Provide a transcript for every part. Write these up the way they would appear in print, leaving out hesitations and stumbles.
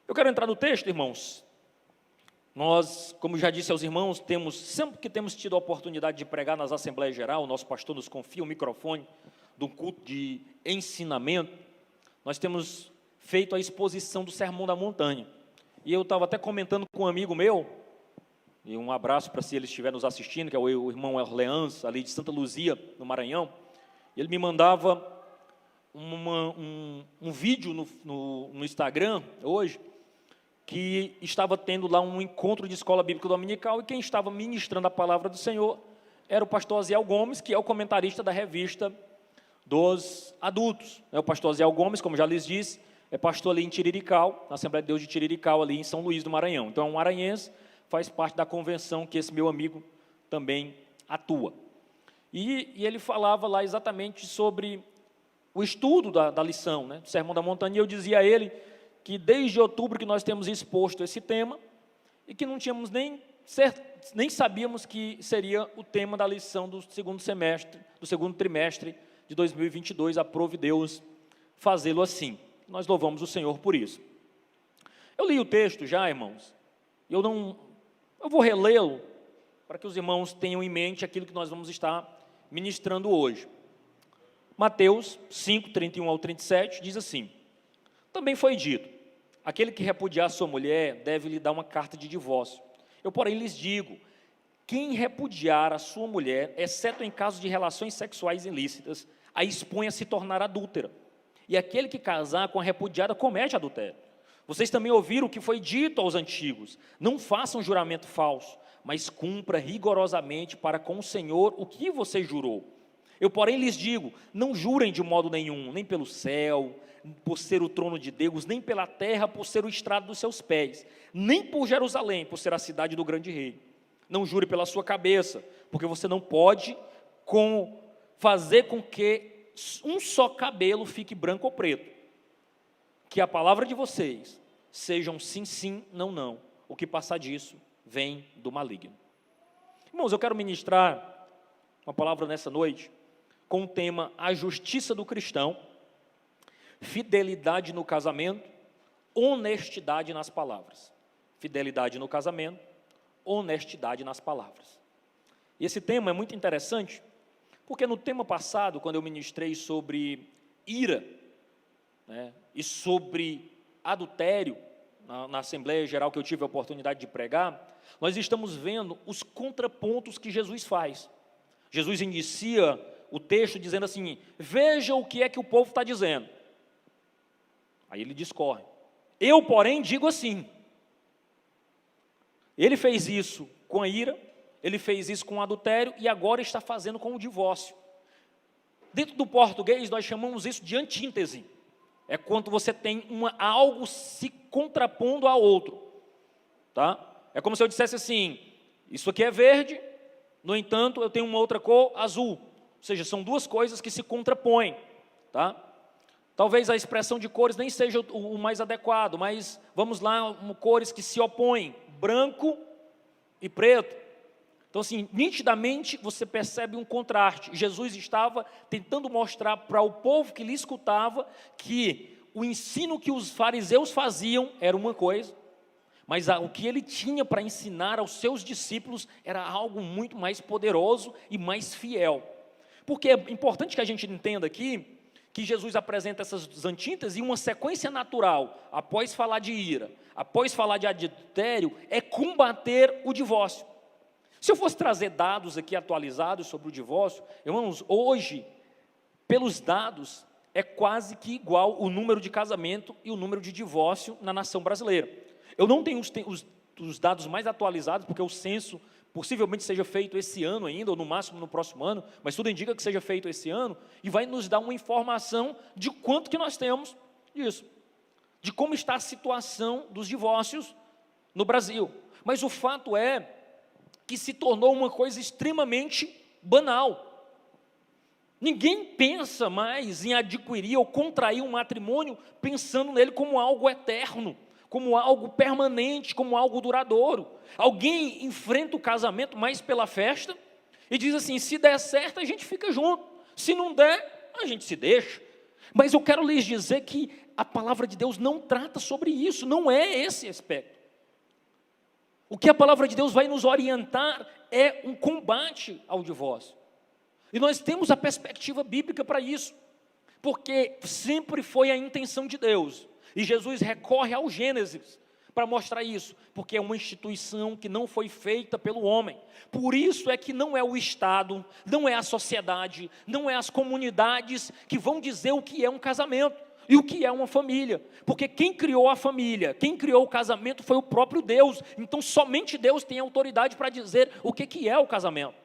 Eu quero entrar no texto, irmãos. Nós, como já disse aos irmãos, sempre que temos tido a oportunidade de pregar nas Assembleias Gerais, o nosso pastor nos confia o microfone do culto de ensinamento, nós temos feito a exposição do Sermão da Montanha. E eu estava até comentando com um amigo meu, e um abraço para se ele estiver nos assistindo, que é o irmão Orleans, ali de Santa Luzia, no Maranhão. Ele me mandava um vídeo no Instagram, hoje, que estava tendo lá um encontro de escola bíblica dominical, e quem estava ministrando a palavra do Senhor era o pastor Aziel Gomes, que é o comentarista da revista dos adultos. O pastor Aziel Gomes, como já lhes disse, é pastor ali em Tirirical, na Assembleia de Deus de Tirirical, ali em São Luís do Maranhão. Então é um maranhense, faz parte da convenção que esse meu amigo também atua. E ele falava lá exatamente sobre o estudo da lição, do Sermão da Montanha, e eu dizia a ele que desde outubro que nós temos exposto esse tema, e que não tínhamos nem sabíamos que seria o tema da lição do segundo trimestre de 2022, aprove Deus fazê-lo assim. Nós louvamos o Senhor por isso. Eu li o texto já, irmãos, eu vou relê-lo, para que os irmãos tenham em mente aquilo que nós vamos estar ministrando hoje. Mateus 5, 31 ao 37, diz assim: também foi dito, aquele que repudiar sua mulher deve lhe dar uma carta de divórcio. Eu, porém, lhes digo, quem repudiar a sua mulher, exceto em caso de relações sexuais ilícitas, a expõe a se tornar adúltera. E aquele que casar com a repudiada comete adultério. Vocês também ouviram o que foi dito aos antigos, não façam juramento falso, mas cumpra rigorosamente para com o Senhor o que você jurou. Eu, porém, lhes digo, não jurem de modo nenhum, nem pelo céu, por ser o trono de Deus, nem pela terra, por ser o estrado dos seus pés, nem por Jerusalém, por ser a cidade do grande rei. Não jure pela sua cabeça, porque você não pode fazer com que um só cabelo fique branco ou preto. Que a palavra de vocês sejam sim, sim, não, não. O que passar disso vem do maligno. Irmãos, eu quero ministrar uma palavra nessa noite com o tema A Justiça do Cristão, fidelidade no casamento, honestidade nas palavras. Fidelidade no casamento, honestidade nas palavras. E esse tema é muito interessante, porque no tema passado, quando eu ministrei sobre ira, e sobre adultério, na Assembleia Geral que eu tive a oportunidade de pregar, nós estamos vendo os contrapontos que Jesus faz. Jesus inicia o texto dizendo assim, veja o que é que o povo está dizendo. Aí ele discorre. Eu, porém, digo assim. Ele fez isso com a ira, ele fez isso com o adultério e agora está fazendo com o divórcio. Dentro do português, nós chamamos isso de antíntese. É quando você tem algo se contrapondo a outro. Tá? É como se eu dissesse assim, isso aqui é verde, no entanto, eu tenho uma outra cor azul. Ou seja, são duas coisas que se contrapõem. Tá? Talvez a expressão de cores nem seja o mais adequado, mas vamos lá, cores que se opõem, branco e preto. Então, assim, nitidamente você percebe um contraste. Jesus estava tentando mostrar para o povo que lhe escutava que o ensino que os fariseus faziam era uma coisa, mas o que ele tinha para ensinar aos seus discípulos era algo muito mais poderoso e mais fiel. Porque é importante que a gente entenda aqui que Jesus apresenta essas antíteses e uma sequência natural, após falar de ira, após falar de adultério, é combater o divórcio. Se eu fosse trazer dados aqui atualizados sobre o divórcio, irmãos, hoje, pelos dados, é quase que igual o número de casamento e o número de divórcio na nação brasileira. Eu não tenho os dados mais atualizados, porque o censo possivelmente seja feito esse ano ainda, ou no máximo no próximo ano, mas tudo indica que seja feito esse ano, e vai nos dar uma informação de quanto que nós temos disso, de como está a situação dos divórcios no Brasil. Mas o fato é que se tornou uma coisa extremamente banal. Ninguém pensa mais em adquirir ou contrair um matrimônio pensando nele como algo eterno, como algo permanente, como algo duradouro. Alguém enfrenta o casamento mais pela festa e diz assim, se der certo a gente fica junto, se não der, a gente se deixa. Mas eu quero lhes dizer que a palavra de Deus não trata sobre isso, não é esse aspecto. O que a palavra de Deus vai nos orientar é um combate ao divórcio. E nós temos a perspectiva bíblica para isso, porque sempre foi a intenção de Deus. E Jesus recorre ao Gênesis para mostrar isso, porque é uma instituição que não foi feita pelo homem. Por isso é que não é o Estado, não é a sociedade, não é as comunidades que vão dizer o que é um casamento e o que é uma família. Porque quem criou a família, quem criou o casamento foi o próprio Deus. Então somente Deus tem autoridade para dizer o que é o casamento.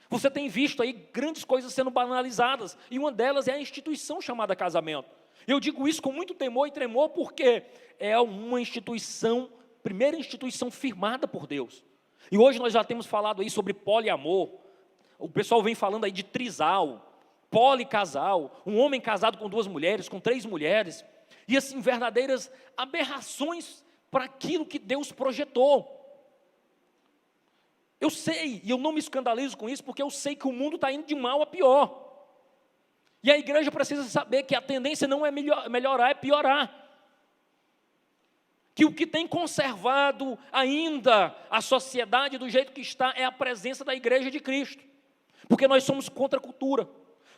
Você tem visto aí grandes coisas sendo banalizadas, e uma delas é a instituição chamada casamento. Eu digo isso com muito temor e tremor, porque é uma instituição, primeira instituição firmada por Deus. E hoje nós já temos falado aí sobre poliamor, o pessoal vem falando aí de trisal, policasal, um homem casado com 2 mulheres, com 3 mulheres, e assim, verdadeiras aberrações para aquilo que Deus projetou. Eu sei, e eu não me escandalizo com isso, porque eu sei que o mundo está indo de mal a pior. E a igreja precisa saber que a tendência não é melhorar, é piorar. Que o que tem conservado ainda a sociedade do jeito que está é a presença da igreja de Cristo. Porque nós somos contra a cultura.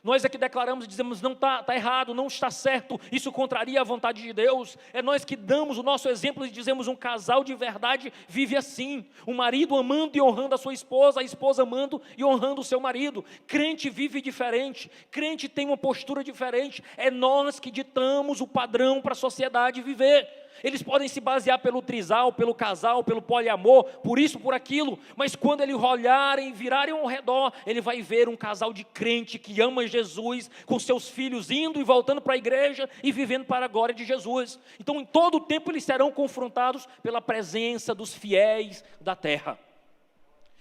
Nós é que declaramos e dizemos, não está errado, não está certo, isso contraria a vontade de Deus. É nós que damos o nosso exemplo e dizemos, um casal de verdade vive assim. O marido amando e honrando a esposa amando e honrando o seu marido. Crente vive diferente, crente tem uma postura diferente. É nós que ditamos o padrão para a sociedade viver. Eles podem se basear pelo trisal, pelo casal, pelo poliamor, por isso, por aquilo, mas quando eles olharem, virarem ao redor, ele vai ver um casal de crente que ama Jesus, com seus filhos indo e voltando para a igreja e vivendo para a glória de Jesus. Então, em todo o tempo, eles serão confrontados pela presença dos fiéis da terra.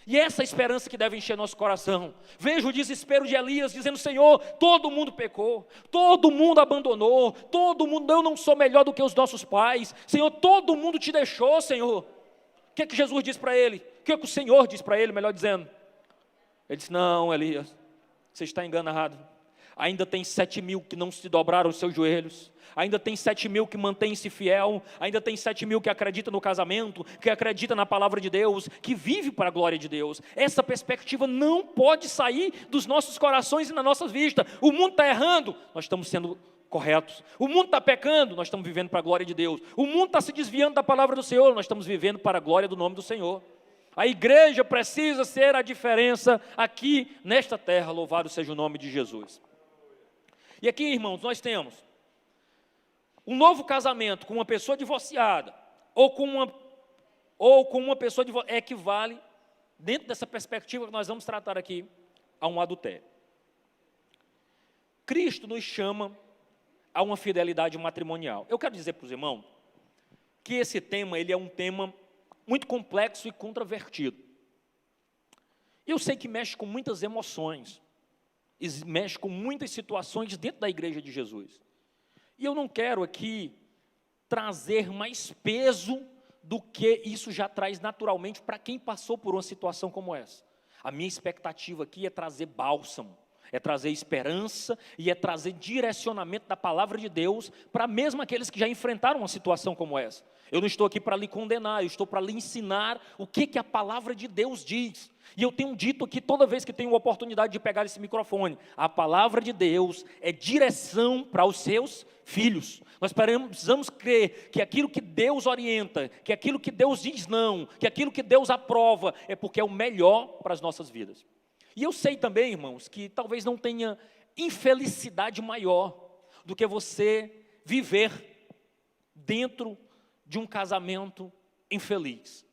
E essa é a esperança que deve encher nosso coração. Veja o desespero de Elias dizendo, Senhor, todo mundo pecou, todo mundo abandonou, todo mundo, eu não sou melhor do que os nossos pais, Senhor, todo mundo te deixou, Senhor. O que é que Jesus diz para ele? O que é que o Senhor diz para ele, melhor dizendo? Ele disse, não, Elias, você está enganado. Ainda tem 7.000 que não se dobraram os seus joelhos, ainda tem 7.000 que mantêm-se fiel, ainda tem 7.000 que acreditam no casamento, que acreditam na palavra de Deus, que vive para a glória de Deus. Essa perspectiva não pode sair dos nossos corações e na nossa vista. O mundo está errando, nós estamos sendo corretos. O mundo está pecando, nós estamos vivendo para a glória de Deus. O mundo está se desviando da palavra do Senhor, nós estamos vivendo para a glória do nome do Senhor. A igreja precisa ser a diferença aqui nesta terra, louvado seja o nome de Jesus. E aqui, irmãos, nós temos um novo casamento com uma pessoa divorciada, ou com uma pessoa divorciada, equivale, dentro dessa perspectiva que nós vamos tratar aqui, a um adultério. Cristo nos chama a uma fidelidade matrimonial. Eu quero dizer para os irmãos que esse tema, ele é um tema muito complexo e controvertido. Eu sei que mexe com muitas emoções, e mexe com muitas situações dentro da igreja de Jesus. E eu não quero aqui trazer mais peso do que isso já traz naturalmente para quem passou por uma situação como essa. A minha expectativa aqui é trazer bálsamo, é trazer esperança e é trazer direcionamento da palavra de Deus para mesmo aqueles que já enfrentaram uma situação como essa. Eu não estou aqui para lhe condenar, eu estou para lhe ensinar o que a palavra de Deus diz. E eu tenho dito aqui toda vez que tenho a oportunidade de pegar esse microfone, a palavra de Deus é direção para os seus filhos. Nós precisamos crer que aquilo que Deus orienta, que aquilo que Deus diz não, que aquilo que Deus aprova, é porque é o melhor para as nossas vidas. E eu sei também, irmãos, que talvez não tenha infelicidade maior do que você viver dentro de um casamento infeliz.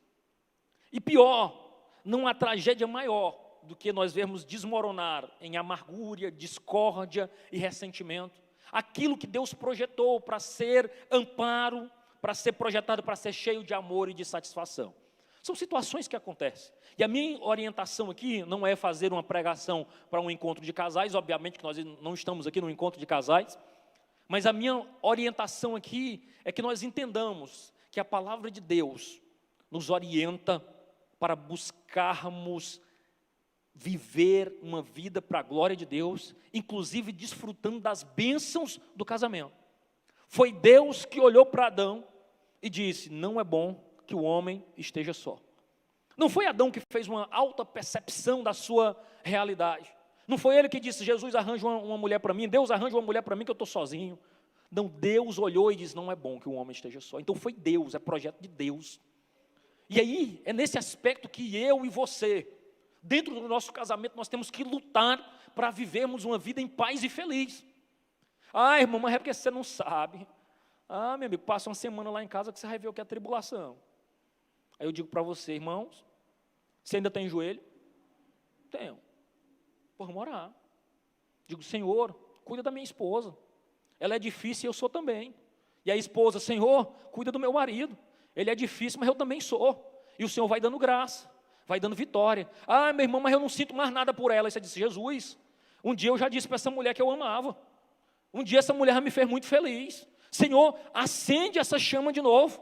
E pior, não há tragédia maior do que nós vermos desmoronar em amargura, discórdia e ressentimento. Aquilo que Deus projetou para ser amparo, para ser projetado para ser cheio de amor e de satisfação. São situações que acontecem. E a minha orientação aqui não é fazer uma pregação para um encontro de casais, obviamente que nós não estamos aqui no encontro de casais, mas a minha orientação aqui é que nós entendamos que a palavra de Deus nos orienta para buscarmos viver uma vida para a glória de Deus, inclusive desfrutando das bênçãos do casamento. Foi Deus que olhou para Adão e disse: não é bom que o homem esteja só. Não foi Adão que fez uma alta percepção da sua realidade. Não foi ele que disse: Jesus, arranja uma mulher para mim, Deus arranja uma mulher para mim que eu estou sozinho. Não, Deus olhou e disse: não é bom que o homem esteja só. Então foi Deus, é projeto de Deus. E aí, é nesse aspecto que eu e você, dentro do nosso casamento, nós temos que lutar para vivermos uma vida em paz e feliz. Ah, irmão, mas é porque você não sabe. Ah, meu amigo, passa uma semana lá em casa que você vai ver o que é tribulação. Aí eu digo para você, irmãos, você ainda tem joelho? Tenho. Por morar. Digo: Senhor, cuida da minha esposa. Ela é difícil e eu sou também. E a esposa: Senhor, cuida do meu marido. Ele é difícil, mas eu também sou. E o Senhor vai dando graça, vai dando vitória. Ah, meu irmão, mas eu não sinto mais nada por ela. E você disse: Jesus, um dia eu já disse para essa mulher que eu amava. Um dia essa mulher me fez muito feliz. Senhor, acende essa chama de novo.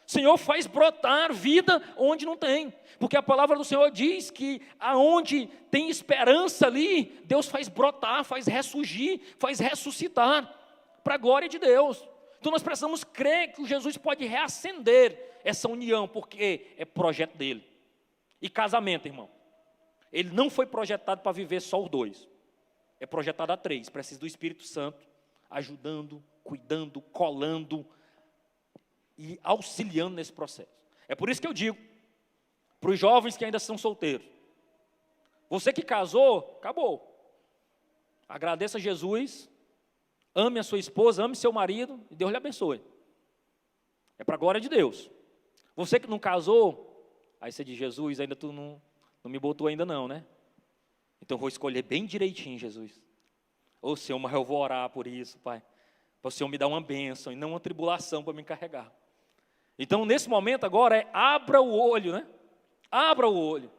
Senhor, faz brotar vida onde não tem. Porque a palavra do Senhor diz que aonde tem esperança ali, Deus faz brotar, faz ressurgir, faz ressuscitar, para a glória de Deus. Então nós precisamos crer que Jesus pode reacender essa união, porque é projeto dele. E casamento, irmão, ele não foi projetado para viver só os dois. É projetado a três. Precisa do Espírito Santo ajudando, cuidando, colando e auxiliando nesse processo. É por isso que eu digo para os jovens que ainda são solteiros: você que casou, acabou. Agradeça a Jesus, ame a sua esposa, ame seu marido e Deus lhe abençoe. É para a glória de Deus. Você que não casou, aí você diz: Jesus, ainda tu não me botou ainda não, né? Então eu vou escolher bem direitinho, Jesus. Ô Senhor, mas eu vou orar por isso, Pai, para o Senhor me dar uma bênção e não uma tribulação para me carregar. Então, nesse momento agora, abra o olho, né? Abra o olho.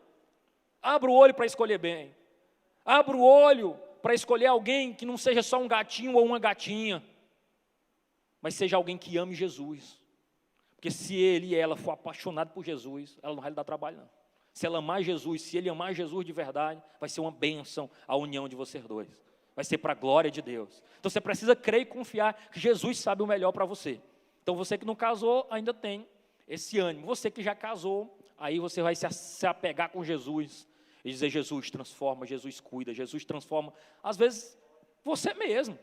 Abra o olho para escolher bem. Abra o olho para escolher alguém que não seja só um gatinho ou uma gatinha, mas seja alguém que ame Jesus. Porque se ele e ela for apaixonado por Jesus, ela não vai lhe dar trabalho, não. Se ela amar Jesus, se ele amar Jesus de verdade, vai ser uma bênção a união de vocês dois. Vai ser para a glória de Deus. Então você precisa crer e confiar que Jesus sabe o melhor para você. Então você que não casou, ainda tem esse ânimo. Você que já casou, aí você vai se apegar com Jesus e dizer: Jesus transforma, Jesus cuida, Jesus transforma. Às vezes, você mesmo.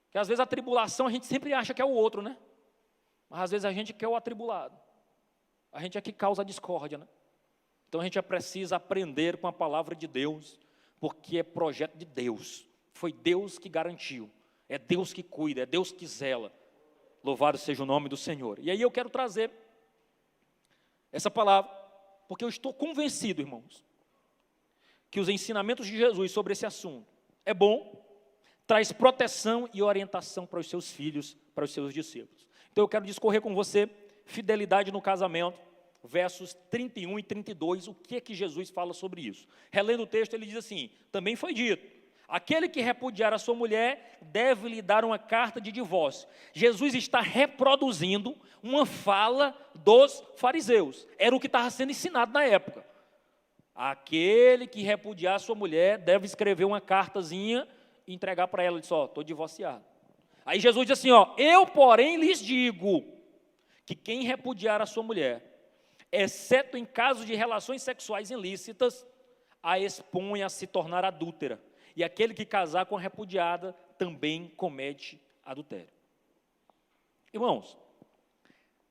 Porque às vezes a tribulação a gente sempre acha que é o outro, né? Mas às vezes a gente quer o atribulado. A gente é que causa a discórdia, né? Então a gente precisa aprender com a palavra de Deus, porque é projeto de Deus. Foi Deus que garantiu. É Deus que cuida, é Deus que zela. Louvado seja o nome do Senhor. E aí eu quero trazer essa palavra, porque eu estou convencido, irmãos, que os ensinamentos de Jesus sobre esse assunto é bom, traz proteção e orientação para os seus filhos, para os seus discípulos. Então eu quero discorrer com você fidelidade no casamento, versos 31 e 32, o que é que Jesus fala sobre isso. Relendo o texto, ele diz assim: também foi dito: aquele que repudiar a sua mulher deve lhe dar uma carta de divórcio. Jesus está reproduzindo uma fala dos fariseus. Era o que estava sendo ensinado na época. Aquele que repudiar a sua mulher deve escrever uma cartazinha e entregar para ela. Ele disse: ó, estou divorciado. Aí Jesus diz assim: ó, eu porém lhes digo que quem repudiar a sua mulher, exceto em caso de relações sexuais ilícitas, a expõe a se tornar adúltera. E aquele que casar com a repudiada também comete adultério. Irmãos,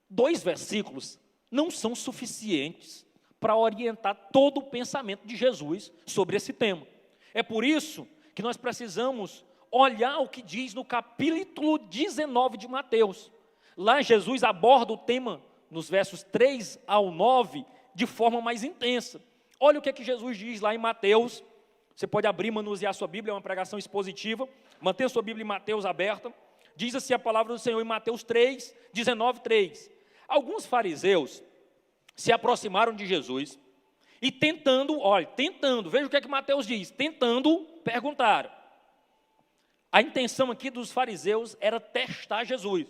2 versículos não são suficientes para orientar todo o pensamento de Jesus sobre esse tema. É por isso que nós precisamos olhar o que diz no capítulo 19 de Mateus. Lá Jesus aborda o tema, nos versos 3 ao 9, de forma mais intensa. Olha o que é que Jesus diz lá em Mateus. Você pode abrir e manusear a sua Bíblia, é uma pregação expositiva. Mantenha a sua Bíblia em Mateus aberta. Diz assim a palavra do Senhor em Mateus 3, 19, 3. Alguns fariseus se aproximaram de Jesus e tentando, veja o que é que Mateus diz, tentando perguntar. A intenção aqui dos fariseus era testar Jesus.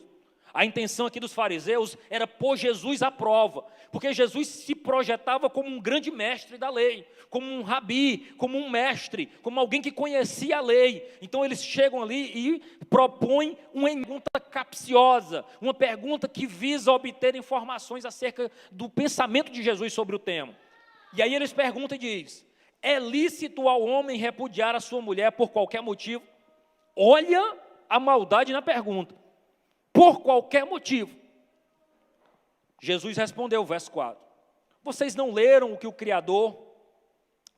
A intenção aqui dos fariseus era pôr Jesus à prova, porque Jesus se projetava como um grande mestre da lei, como um rabi, como um mestre, como alguém que conhecia a lei. Então eles chegam ali e propõem uma pergunta capciosa, uma pergunta que visa obter informações acerca do pensamento de Jesus sobre o tema. E aí eles perguntam e dizem: é lícito ao homem repudiar a sua mulher por qualquer motivo? Olha a maldade na pergunta. Por qualquer motivo. Jesus respondeu, verso 4. Vocês não leram o que o Criador,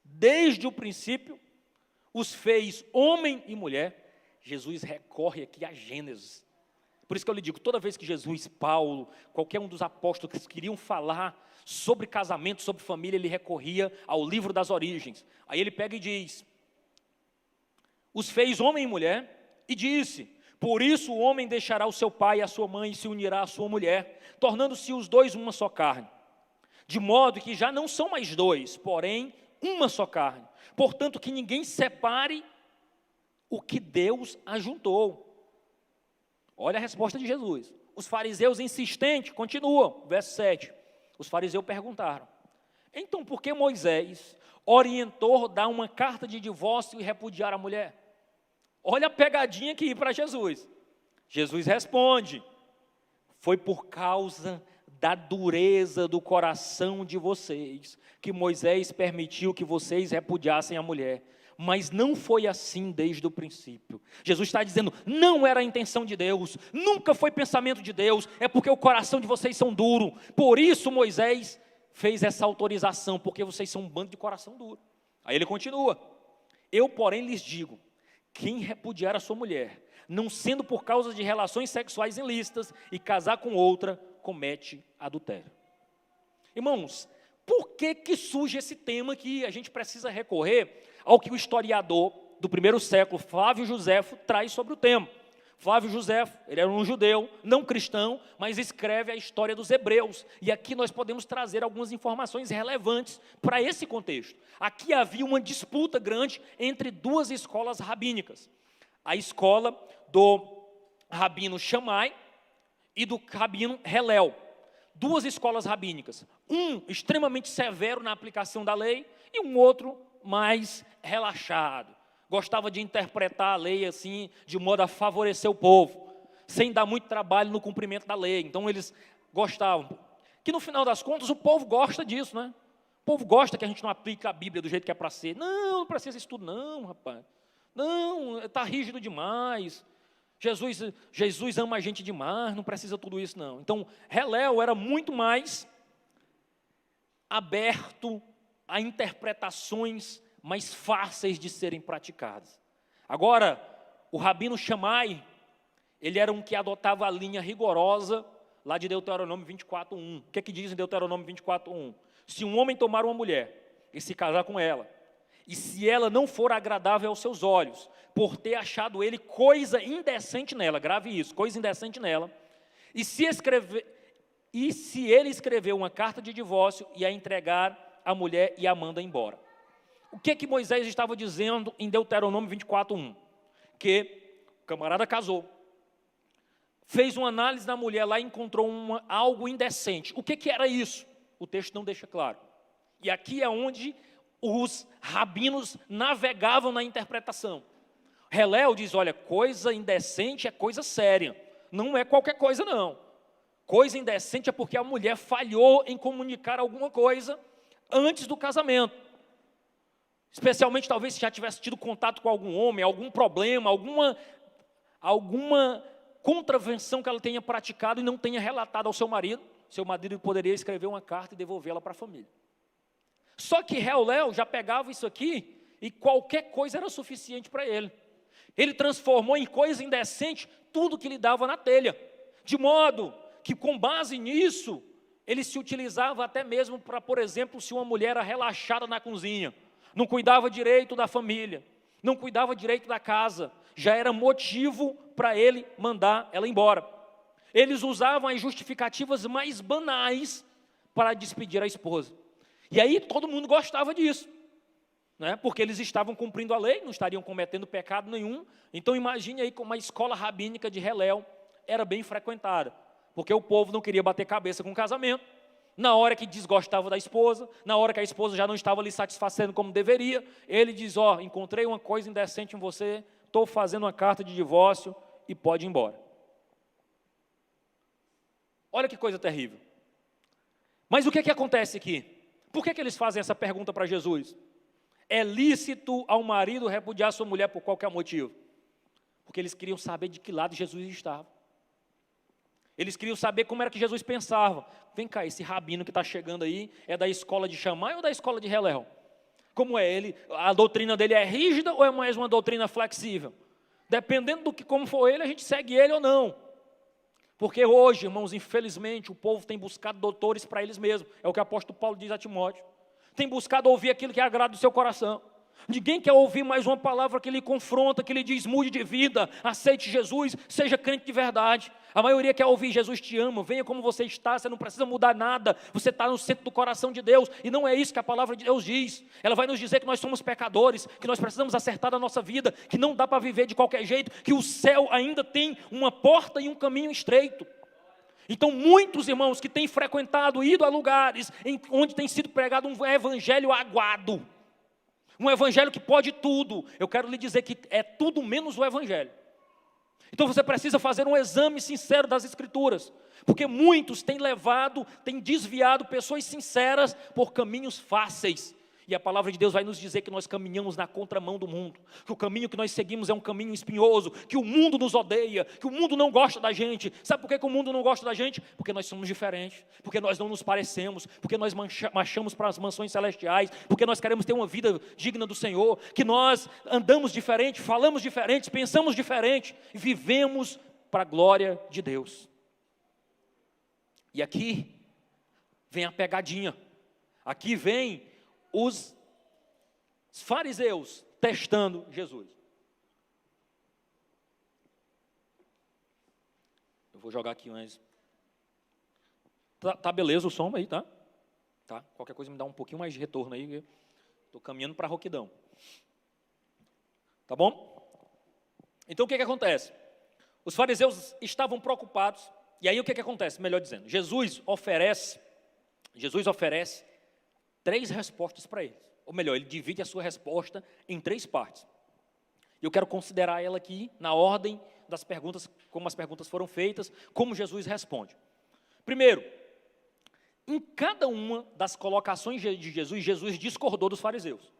desde o princípio, os fez homem e mulher? Jesus recorre aqui a Gênesis. Por isso que eu lhe digo, toda vez que Jesus, Paulo, qualquer um dos apóstolos que queriam falar sobre casamento, sobre família, ele recorria ao livro das origens. Aí ele pega e diz: os fez homem e mulher, e disse: por isso o homem deixará o seu pai e a sua mãe e se unirá à sua mulher, tornando-se os dois uma só carne. De modo que já não são mais dois, porém uma só carne. Portanto, que ninguém separe o que Deus ajuntou. Olha a resposta de Jesus. Os fariseus insistentes, continuam, verso 7. Os fariseus perguntaram: então por que Moisés orientou dar uma carta de divórcio e repudiar a mulher? Olha a pegadinha aqui para Jesus. Jesus responde: foi por causa da dureza do coração de vocês que Moisés permitiu que vocês repudiassem a mulher. Mas não foi assim desde o princípio. Jesus está dizendo, não era a intenção de Deus, nunca foi pensamento de Deus, é porque o coração de vocês são duro. Por isso Moisés fez essa autorização, porque vocês são um bando de coração duro. Aí ele continua: eu, porém, lhes digo, quem repudiar a sua mulher, não sendo por causa de relações sexuais ilícitas, e casar com outra, comete adultério. Irmãos, por que surge esse tema que a gente precisa recorrer ao que o historiador do primeiro século, Flávio Joséfo, traz sobre o tema? Flávio Joséfo, ele era um judeu, não cristão, mas escreve a história dos hebreus. E aqui nós podemos trazer algumas informações relevantes para esse contexto. Aqui havia uma disputa grande entre duas escolas rabínicas. A escola do rabino Shammai e do rabino Hillel. Duas escolas rabínicas. Um extremamente severo na aplicação da lei e um outro mais relaxado. Gostava de interpretar a lei assim, de modo a favorecer o povo, sem dar muito trabalho no cumprimento da lei. Então eles gostavam, que no final das contas o povo gosta disso, né? O povo gosta que a gente não aplique a Bíblia do jeito que é para ser. Não precisa isso tudo não, rapaz. Não, está rígido demais. Jesus ama a gente demais, não precisa tudo isso não. Então, Hillel era muito mais aberto a interpretações mais fáceis de serem praticadas. Agora, o rabino Shammai, ele era um que adotava a linha rigorosa lá de Deuteronômio 24:1. O que é que diz em Deuteronômio 24:1? Se um homem tomar uma mulher e se casar com ela, e se ela não for agradável aos seus olhos, por ter achado ele coisa indecente nela, grave isso, coisa indecente nela, e se ele escrever uma carta de divórcio e a entregar à mulher e a manda embora. O que Moisés estava dizendo em Deuteronômio 24:1? Que o camarada casou, fez uma análise da mulher lá e encontrou algo indecente. O que era isso? O texto não deixa claro. E aqui é onde os rabinos navegavam na interpretação. Hillel diz, olha, coisa indecente é coisa séria, não é qualquer coisa não. Coisa indecente é porque a mulher falhou em comunicar alguma coisa antes do casamento. Especialmente talvez se já tivesse tido contato com algum homem, algum problema, alguma contravenção que ela tenha praticado e não tenha relatado ao seu marido poderia escrever uma carta e devolvê-la para a família. Só que Hillel já pegava isso aqui e qualquer coisa era suficiente para ele. Ele transformou em coisa indecente tudo que lhe dava na telha, de modo que com base nisso, ele se utilizava até mesmo para, por exemplo, se uma mulher era relaxada na cozinha, não cuidava direito da família, não cuidava direito da casa, já era motivo para ele mandar ela embora. Eles usavam as justificativas mais banais para despedir a esposa. E aí todo mundo gostava disso, né? Porque eles estavam cumprindo a lei, não estariam cometendo pecado nenhum. Então imagine aí como a escola rabínica de Hillel era bem frequentada. porque o povo não queria bater cabeça com o casamento. Na hora que desgostava da esposa, na hora que a esposa já não estava lhe satisfazendo como deveria, ele diz, encontrei uma coisa indecente em você, estou fazendo uma carta de divórcio e pode ir embora. Olha que coisa terrível. Mas o que acontece aqui? Por que eles fazem essa pergunta para Jesus? É lícito ao marido repudiar sua mulher por qualquer motivo? Porque eles queriam saber de que lado Jesus estava. Eles queriam saber como era que Jesus pensava. Vem cá, esse rabino que está chegando aí, é da escola de Shammai ou da escola de Hillel? Como é ele? A doutrina dele é rígida ou é mais uma doutrina flexível? Dependendo como for ele, a gente segue ele ou não. Porque hoje, irmãos, infelizmente, o povo tem buscado doutores para eles mesmos. É o que o apóstolo Paulo diz a Timóteo. Tem buscado ouvir aquilo que agrada o seu coração. Ninguém quer ouvir mais uma palavra que lhe confronta, que lhe diz, mude de vida, aceite Jesus, seja crente de verdade. A maioria quer ouvir, Jesus te ama, venha como você está, você não precisa mudar nada, você está no centro do coração de Deus, e não é isso que a palavra de Deus diz. Ela vai nos dizer que nós somos pecadores, que nós precisamos acertar a nossa vida, que não dá para viver de qualquer jeito, que o céu ainda tem uma porta e um caminho estreito. Então muitos irmãos que têm frequentado, ido a lugares onde tem sido pregado um evangelho aguado, um evangelho que pode tudo, eu quero lhe dizer que é tudo menos o evangelho. Então você precisa fazer um exame sincero das escrituras, porque muitos têm desviado pessoas sinceras por caminhos fáceis. E a palavra de Deus vai nos dizer que nós caminhamos na contramão do mundo, que o caminho que nós seguimos é um caminho espinhoso, que o mundo nos odeia, que o mundo não gosta da gente. Sabe por que o mundo não gosta da gente? Porque nós somos diferentes, porque nós não nos parecemos, porque nós marchamos para as mansões celestiais, porque nós queremos ter uma vida digna do Senhor, que nós andamos diferente, falamos diferente, pensamos diferente, e vivemos para a glória de Deus. E aqui vem a pegadinha, aqui vem os fariseus testando Jesus. Eu vou jogar aqui mais. Tá beleza o som aí, tá? Tá? Qualquer coisa me dá um pouquinho mais de retorno aí. Estou caminhando para a roquidão. Tá bom? Então o que acontece? Os fariseus estavam preocupados. E aí o que acontece? Melhor dizendo, Jesus oferece 3 respostas para eles. Ou melhor, ele divide a sua resposta em 3 partes. E eu quero considerar ela aqui na ordem das perguntas, como as perguntas foram feitas, como Jesus responde. Primeiro, em cada uma das colocações de Jesus, Jesus discordou dos fariseus.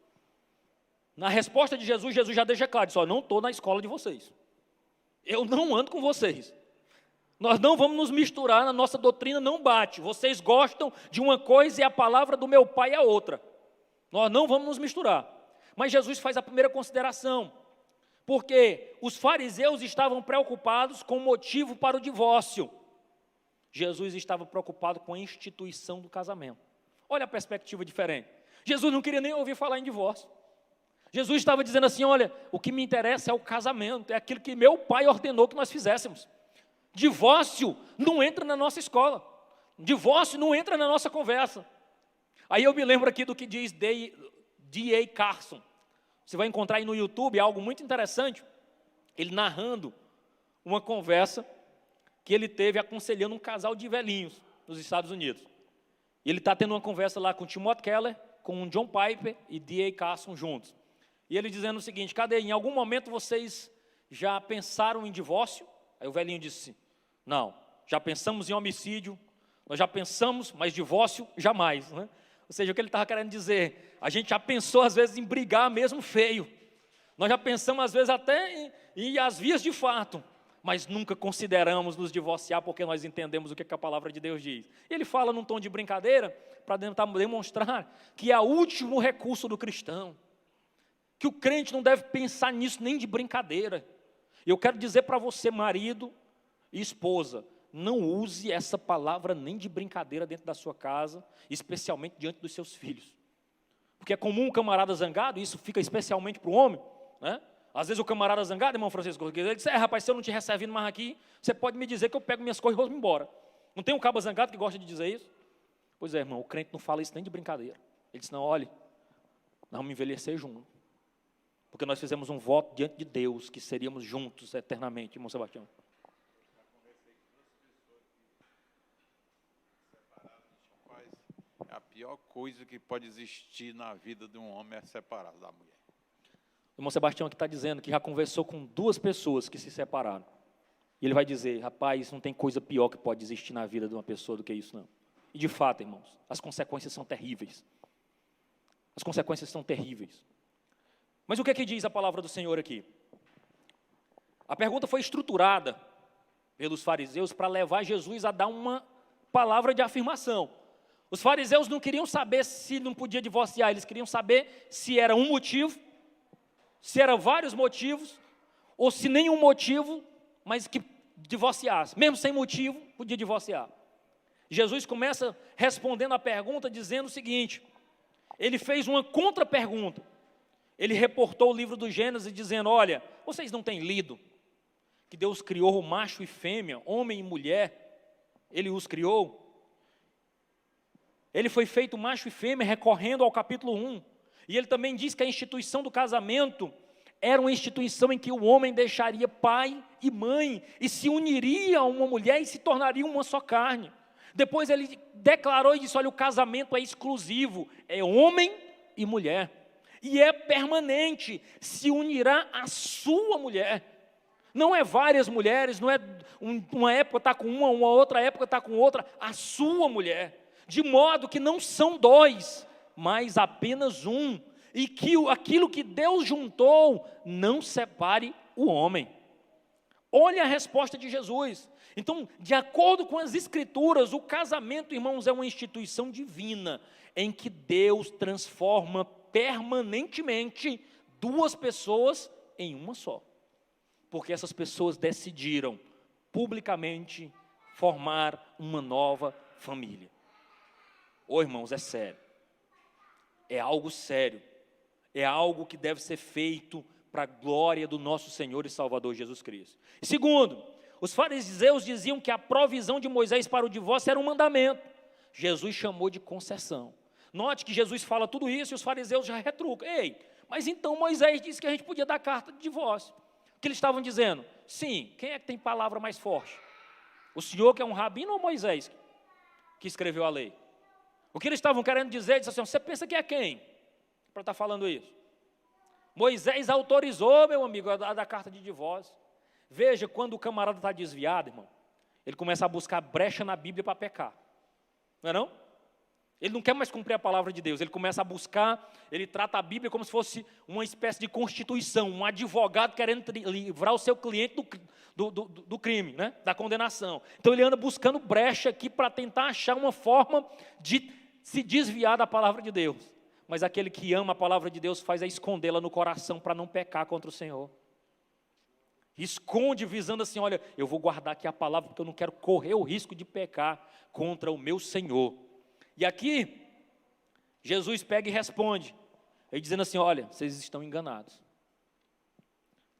Na resposta de Jesus, Jesus já deixa claro, eu não estou na escola de vocês. Eu não ando com vocês. Nós não vamos nos misturar, a nossa doutrina não bate. Vocês gostam de uma coisa e a palavra do meu pai é outra. Nós não vamos nos misturar. Mas Jesus faz a primeira consideração, porque os fariseus estavam preocupados com o motivo para o divórcio. Jesus estava preocupado com a instituição do casamento. Olha a perspectiva diferente. Jesus não queria nem ouvir falar em divórcio. Jesus estava dizendo assim, olha, o que me interessa é o casamento, é aquilo que meu pai ordenou que nós fizéssemos. Divórcio não entra na nossa escola. Divórcio não entra na nossa conversa. Aí eu me lembro aqui do que diz D.A. Carson. Você vai encontrar aí no YouTube algo muito interessante. Ele narrando uma conversa que ele teve aconselhando um casal de velhinhos nos Estados Unidos. E ele está tendo uma conversa lá com Timothy Keller, com John Piper e D.A. Carson juntos. E ele dizendo o seguinte, cadê? Em algum momento vocês já pensaram em divórcio? Aí o velhinho disse, não, já pensamos em homicídio, nós já pensamos, mas divórcio jamais, né? Ou seja, o que ele estava querendo dizer, a gente já pensou às vezes em brigar mesmo feio, nós já pensamos às vezes até em às vias de fato, mas nunca consideramos nos divorciar porque nós entendemos o que a palavra de Deus diz. Ele fala num tom de brincadeira para tentar demonstrar que é o último recurso do cristão, que o crente não deve pensar nisso nem de brincadeira. Eu quero dizer para você, marido e esposa, não use essa palavra nem de brincadeira dentro da sua casa, especialmente diante dos seus filhos. Porque é comum um camarada zangado, isso fica especialmente para o homem, né? Às vezes o camarada zangado, irmão Francisco, ele diz, rapaz, se eu não te servindo mais aqui, você pode me dizer que eu pego minhas coisas e vou embora. Não tem um cabo zangado que gosta de dizer isso? Pois é, irmão, o crente não fala isso nem de brincadeira. Ele diz, não, olhe, nós vamos envelhecer juntos. Porque nós fizemos um voto diante de Deus, que seríamos juntos eternamente, irmão Sebastião. pior coisa que pode existir na vida de um homem é separado da mulher. O irmão Sebastião aqui está dizendo que já conversou com 2 pessoas que se separaram. E ele vai dizer, rapaz, não tem coisa pior que pode existir na vida de uma pessoa do que isso, não. E de fato, irmãos, as consequências são terríveis. As consequências são terríveis. Mas o que é que diz a palavra do Senhor aqui? A pergunta foi estruturada pelos fariseus para levar Jesus a dar uma palavra de afirmação. Os fariseus não queriam saber se não podia divorciar, eles queriam saber se era um motivo, se eram vários motivos, ou se nenhum motivo, mas que divorciasse. Mesmo sem motivo, podia divorciar. Jesus começa respondendo a pergunta dizendo o seguinte, ele fez uma contra-pergunta. Ele reportou o livro do Gênesis dizendo, olha, vocês não têm lido que Deus criou macho e fêmea, homem e mulher, Ele os criou. Ele foi feito macho e fêmea, recorrendo ao capítulo 1. E ele também diz que a instituição do casamento era uma instituição em que o homem deixaria pai e mãe, e se uniria a uma mulher e se tornaria uma só carne. Depois ele declarou e disse, olha, o casamento é exclusivo, é homem e mulher. E é permanente, se unirá a sua mulher. Não é várias mulheres, não é uma época está com uma outra época está com outra, a sua mulher. De modo que não são 2, mas apenas um. E que aquilo que Deus juntou, não separe o homem. Olha a resposta de Jesus. Então, de acordo com as Escrituras, o casamento, irmãos, é uma instituição divina, em que Deus transforma permanentemente 2 pessoas em uma só. Porque essas pessoas decidiram publicamente formar uma nova família. Ô irmãos, é sério. É algo sério. É algo que deve ser feito para a glória do nosso Senhor e Salvador Jesus Cristo. Segundo, os fariseus diziam que a provisão de Moisés para o divórcio era um mandamento. Jesus chamou de concessão. Note que Jesus fala tudo isso e os fariseus já retrucam. Ei, mas então Moisés disse que a gente podia dar carta de divórcio. O que eles estavam dizendo? Sim, quem é que tem palavra mais forte? O senhor que é um rabino ou Moisés que escreveu a lei? O que eles estavam querendo dizer, disse assim, você pensa que é quem para estar falando isso? Moisés autorizou, meu amigo, a dar carta de divórcio. Veja, quando o camarada está desviado, irmão, ele começa a buscar brecha na Bíblia para pecar. Não é não? Ele não quer mais cumprir a palavra de Deus, ele começa a buscar, ele trata a Bíblia como se fosse uma espécie de constituição, um advogado querendo livrar o seu cliente do crime, né? Da condenação. Então ele anda buscando brecha aqui para tentar achar uma forma de se desviar da palavra de Deus. Mas aquele que ama a palavra de Deus faz escondê-la no coração para não pecar contra o Senhor. Esconde, visando assim, olha, eu vou guardar aqui a palavra porque eu não quero correr o risco de pecar contra o meu Senhor. E aqui, Jesus pega e responde, ele dizendo assim, olha, vocês estão enganados.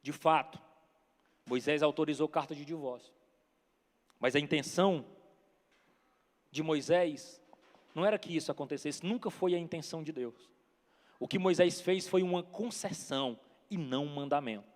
De fato, Moisés autorizou carta de divórcio. Mas a intenção de Moisés não era que isso acontecesse, nunca foi a intenção de Deus. O que Moisés fez foi uma concessão e não um mandamento.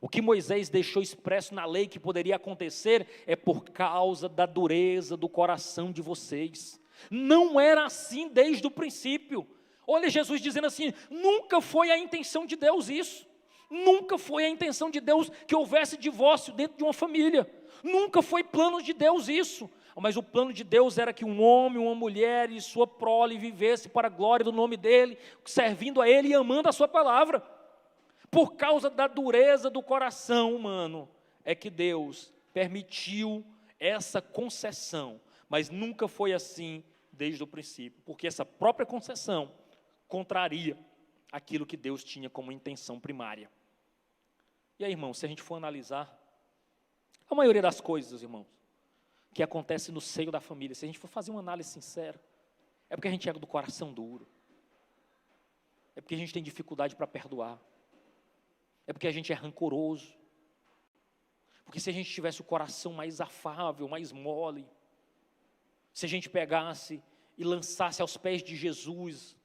O que Moisés deixou expresso na lei que poderia acontecer é por causa da dureza do coração de vocês. Não era assim desde o princípio. Olha Jesus dizendo assim, nunca foi a intenção de Deus isso. Nunca foi a intenção de Deus que houvesse divórcio dentro de uma família. Nunca foi plano de Deus isso. Mas o plano de Deus era que um homem, uma mulher e sua prole vivesse para a glória do nome dEle, servindo a Ele e amando a sua palavra. Por causa da dureza do coração humano, é que Deus permitiu essa concessão. Mas nunca foi assim desde o princípio, porque essa própria concessão contraria aquilo que Deus tinha como intenção primária. E aí, irmãos, se a gente for analisar, a maioria das coisas, irmãos, que acontece no seio da família, se a gente for fazer uma análise sincera, é porque a gente é do coração duro, é porque a gente tem dificuldade para perdoar, é porque a gente é rancoroso, porque se a gente tivesse o coração mais afável, mais mole, se a gente pegasse e lançasse aos pés de Jesus,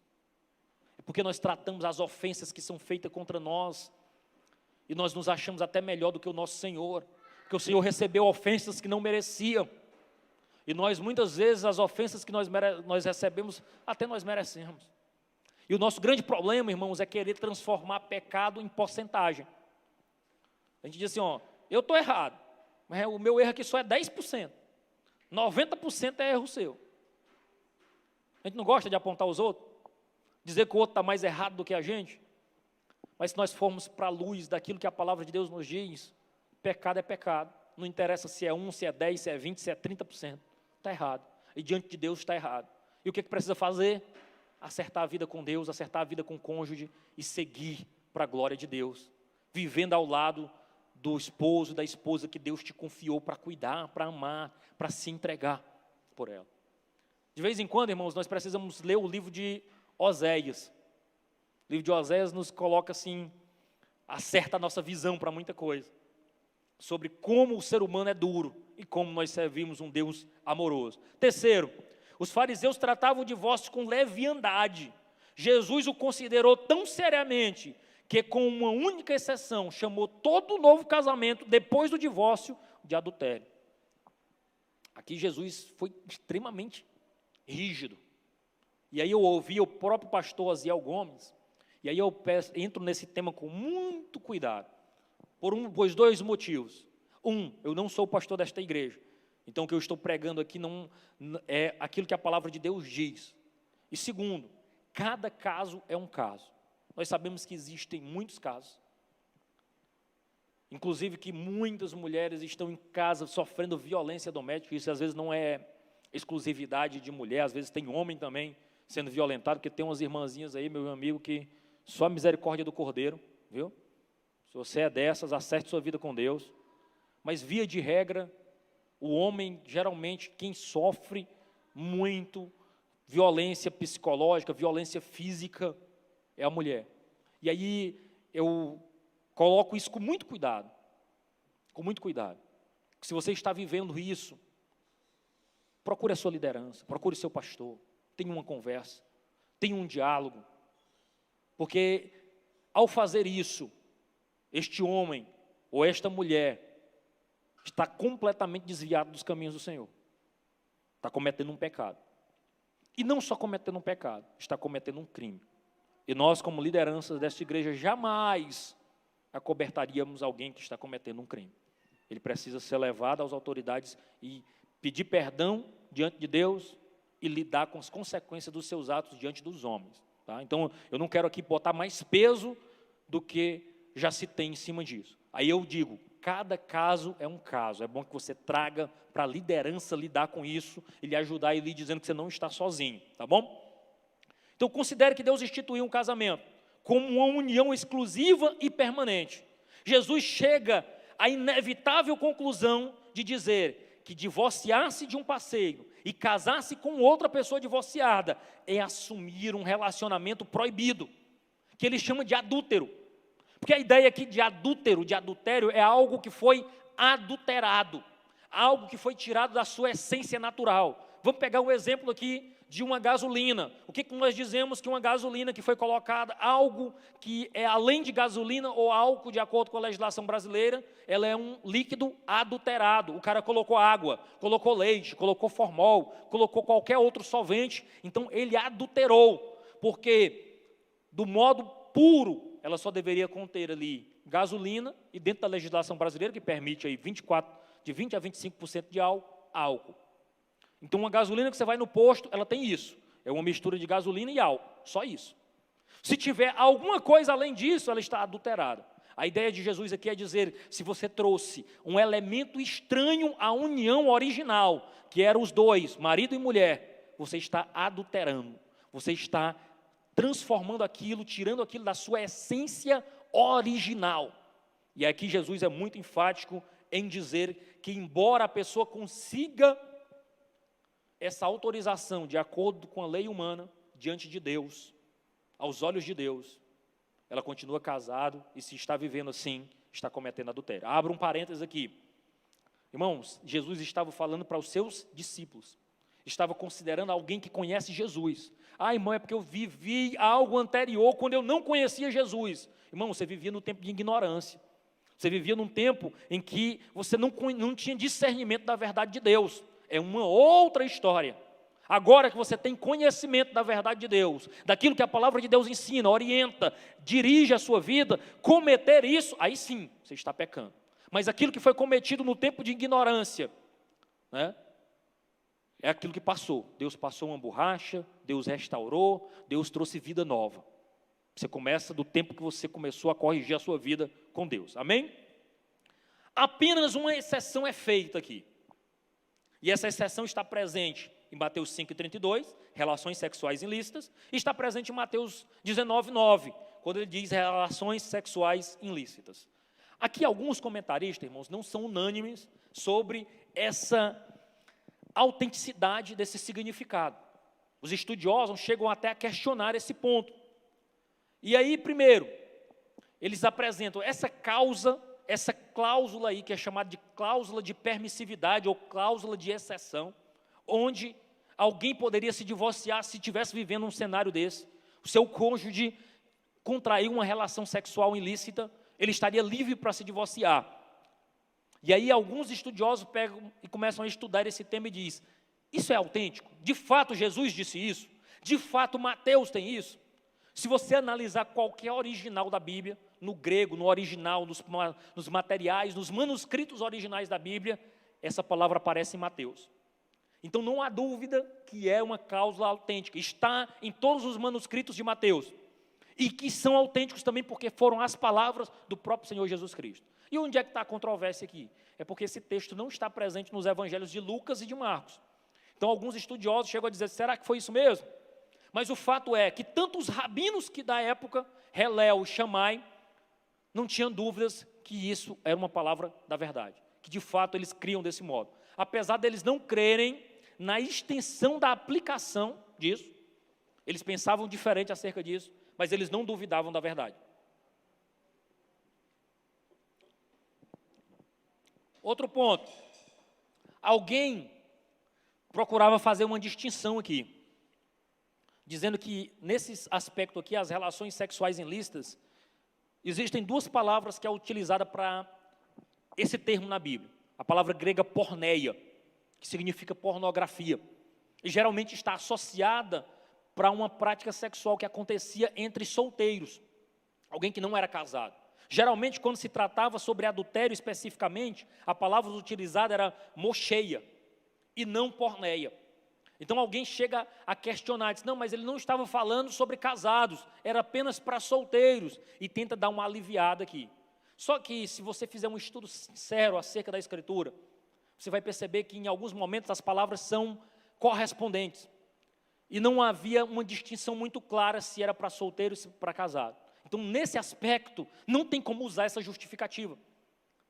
é porque nós tratamos as ofensas que são feitas contra nós, e nós nos achamos até melhor do que o nosso Senhor, porque o Senhor recebeu ofensas que não merecia, E nós, muitas vezes, as ofensas que nós recebemos, até nós merecemos. E o nosso grande problema, irmãos, é querer transformar pecado em porcentagem. A gente diz assim, ó, eu estou errado, mas o meu erro aqui só é 10%. 90% é erro seu. A gente não gosta de apontar os outros, dizer que o outro está mais errado do que a gente. Mas se nós formos para a luz daquilo que a palavra de Deus nos diz, pecado é pecado. Não interessa se é 1, se é 10, se é 20, se é 30%. Está errado. E diante de Deus está errado. E o que precisa fazer? Acertar a vida com Deus, acertar a vida com o cônjuge e seguir para a glória de Deus. Vivendo ao lado do esposo, da esposa que Deus te confiou para cuidar, para amar, para se entregar por ela. De vez em quando, irmãos, nós precisamos ler o livro de Oséias. O livro de Oséias nos coloca assim, acerta a nossa visão para muita coisa. Sobre como o ser humano é duro e como nós servimos um Deus amoroso. Terceiro, os fariseus tratavam o divórcio com leviandade. Jesus o considerou tão seriamente que, com uma única exceção, chamou todo novo casamento, depois do divórcio, de adultério. Aqui Jesus foi extremamente rígido. E aí eu ouvi o próprio pastor Aziel Gomes, e aí eu entro nesse tema com muito cuidado, por dois motivos. Eu não sou pastor desta igreja, então o que eu estou pregando aqui não é aquilo que a palavra de Deus diz. E segundo, cada caso é um caso. Nós sabemos que existem muitos casos, inclusive que muitas mulheres estão em casa sofrendo violência doméstica. Isso às vezes não é exclusividade de mulher, às vezes tem homem também sendo violentado, porque tem umas irmãzinhas aí, meu amigo, que só a misericórdia do Cordeiro, viu? Se você é dessas, acerte sua vida com Deus. Mas via de regra, o homem, geralmente, quem sofre muito violência psicológica, violência física, é a mulher. E aí eu coloco isso com muito cuidado. Com muito cuidado. Se você está vivendo isso, procure a sua liderança, procure o seu pastor, tenha uma conversa, tenha um diálogo. Porque ao fazer isso, este homem ou esta mulher está completamente desviado dos caminhos do Senhor. Está cometendo um pecado. E não só cometendo um pecado, está cometendo um crime. E nós, como lideranças desta igreja, jamais acobertaríamos alguém que está cometendo um crime. Ele precisa ser levado às autoridades e pedir perdão diante de Deus e lidar com as consequências dos seus atos diante dos homens. Tá? Então, eu não quero aqui botar mais peso do que já se tem em cima disso. Aí eu digo, cada caso é um caso. É bom que você traga para a liderança lidar com isso e lhe ajudar e lhe dizendo que você não está sozinho, tá bom? Então, considere que Deus instituiu um casamento como uma união exclusiva e permanente. Jesus chega à inevitável conclusão de dizer que divorciar-se de um parceiro e casar-se com outra pessoa divorciada é assumir um relacionamento proibido, que ele chama de adúltero. Porque a ideia aqui de adultério, é algo que foi adulterado, algo que foi tirado da sua essência natural. Vamos pegar um exemplo aqui de uma gasolina. O que nós dizemos que uma gasolina que foi colocada, algo que é além de gasolina ou álcool, de acordo com a legislação brasileira, ela é um líquido adulterado. O cara colocou água, colocou leite, colocou formol, colocou qualquer outro solvente, então ele adulterou, porque do modo puro, ela só deveria conter ali gasolina, e dentro da legislação brasileira, que permite aí de 20% a 25% de álcool. Então, uma gasolina que você vai no posto, ela tem isso. É uma mistura de gasolina e álcool, só isso. Se tiver alguma coisa além disso, ela está adulterada. A ideia de Jesus aqui é dizer, se você trouxe um elemento estranho à união original, que eram os dois, marido e mulher, você está adulterando. Você está transformando aquilo, tirando aquilo da sua essência original. E aqui Jesus é muito enfático em dizer que, embora a pessoa consiga essa autorização de acordo com a lei humana, diante de Deus, aos olhos de Deus, ela continua casado e, se está vivendo assim, está cometendo adultério. Abra um parênteses aqui. Irmãos, Jesus estava falando para os seus discípulos, estava considerando alguém que conhece Jesus. Irmão, é porque eu vivi algo anterior quando eu não conhecia Jesus. Irmão, você vivia no tempo de ignorância. Você vivia num tempo em que você não tinha discernimento da verdade de Deus. é uma outra história. Agora que você tem conhecimento da verdade de Deus, daquilo que a palavra de Deus ensina, orienta, dirige a sua vida, cometer isso, aí sim, você está pecando. Mas aquilo que foi cometido no tempo de ignorância, né, é aquilo que passou. Deus passou uma borracha, Deus restaurou, Deus trouxe vida nova. Você começa do tempo que você começou a corrigir a sua vida com Deus. Amém? Apenas uma exceção é feita aqui. E essa exceção está presente em Mateus 5,32, relações sexuais ilícitas, e está presente em Mateus 19,9, quando ele diz relações sexuais ilícitas. Aqui alguns comentaristas, irmãos, não são unânimes sobre essa autenticidade desse significado. Os estudiosos chegam até a questionar esse ponto. E aí, primeiro, eles apresentam essa cláusula aí, que é chamada de cláusula de permissividade ou cláusula de exceção, onde alguém poderia se divorciar se estivesse vivendo um cenário desse. O seu cônjuge contraiu uma relação sexual ilícita, ele estaria livre para se divorciar. E aí alguns estudiosos pegam e começam a estudar esse tema e diz: isso é autêntico? De fato Jesus disse isso? De fato Mateus tem isso? Se você analisar qualquer original da Bíblia, no grego, no original, nos materiais, nos manuscritos originais da Bíblia, essa palavra aparece em Mateus. Então não há dúvida que é uma cláusula autêntica, está em todos os manuscritos de Mateus, e que são autênticos também porque foram as palavras do próprio Senhor Jesus Cristo. E onde é que está a controvérsia aqui? É porque esse texto não está presente nos evangelhos de Lucas e de Marcos. Então alguns estudiosos chegam a dizer: será que foi isso mesmo? Mas o fato é que tanto os rabinos que da época, Heléu e Shammai, não tinham dúvidas que isso era uma palavra da verdade, que de fato eles criam desse modo. Apesar deles não crerem na extensão da aplicação disso, eles pensavam diferente acerca disso, mas eles não duvidavam da verdade. Outro ponto, alguém procurava fazer uma distinção aqui, dizendo que nesse aspecto aqui, as relações sexuais ilícitas, existem duas palavras que é utilizada para esse termo na Bíblia. A palavra grega porneia, que significa pornografia, e geralmente está associada para uma prática sexual que acontecia entre solteiros, alguém que não era casado. Geralmente, quando se tratava sobre adultério especificamente, a palavra utilizada era mocheia, e não porneia. Então alguém chega a questionar, diz: não, mas ele não estava falando sobre casados, era apenas para solteiros, e tenta dar uma aliviada aqui. Só que se você fizer um estudo sincero acerca da Escritura, você vai perceber que em alguns momentos as palavras são correspondentes, e não havia uma distinção muito clara se era para solteiro ou se para casado. Então nesse aspecto, não tem como usar essa justificativa.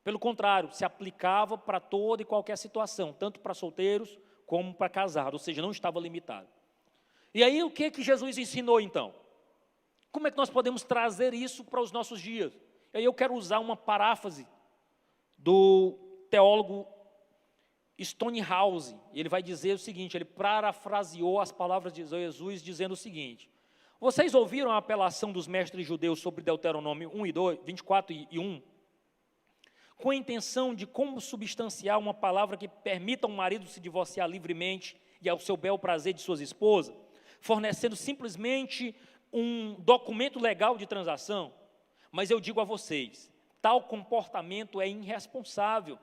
Pelo contrário, se aplicava para toda e qualquer situação, tanto para solteiros como para casado, ou seja, não estava limitado. E aí o que Jesus ensinou então? Como é que nós podemos trazer isso para os nossos dias? E aí eu quero usar uma paráfrase do teólogo Stonehouse. Ele vai dizer o seguinte, ele parafraseou as palavras de Jesus dizendo o seguinte: vocês ouviram a apelação dos mestres judeus sobre Deuteronômio 1 e 2, 24 e 1? Com a intenção de como substanciar uma palavra que permita um marido se divorciar livremente e ao seu bel prazer de suas esposas, fornecendo simplesmente um documento legal de transação. Mas eu digo a vocês, tal comportamento é irresponsável.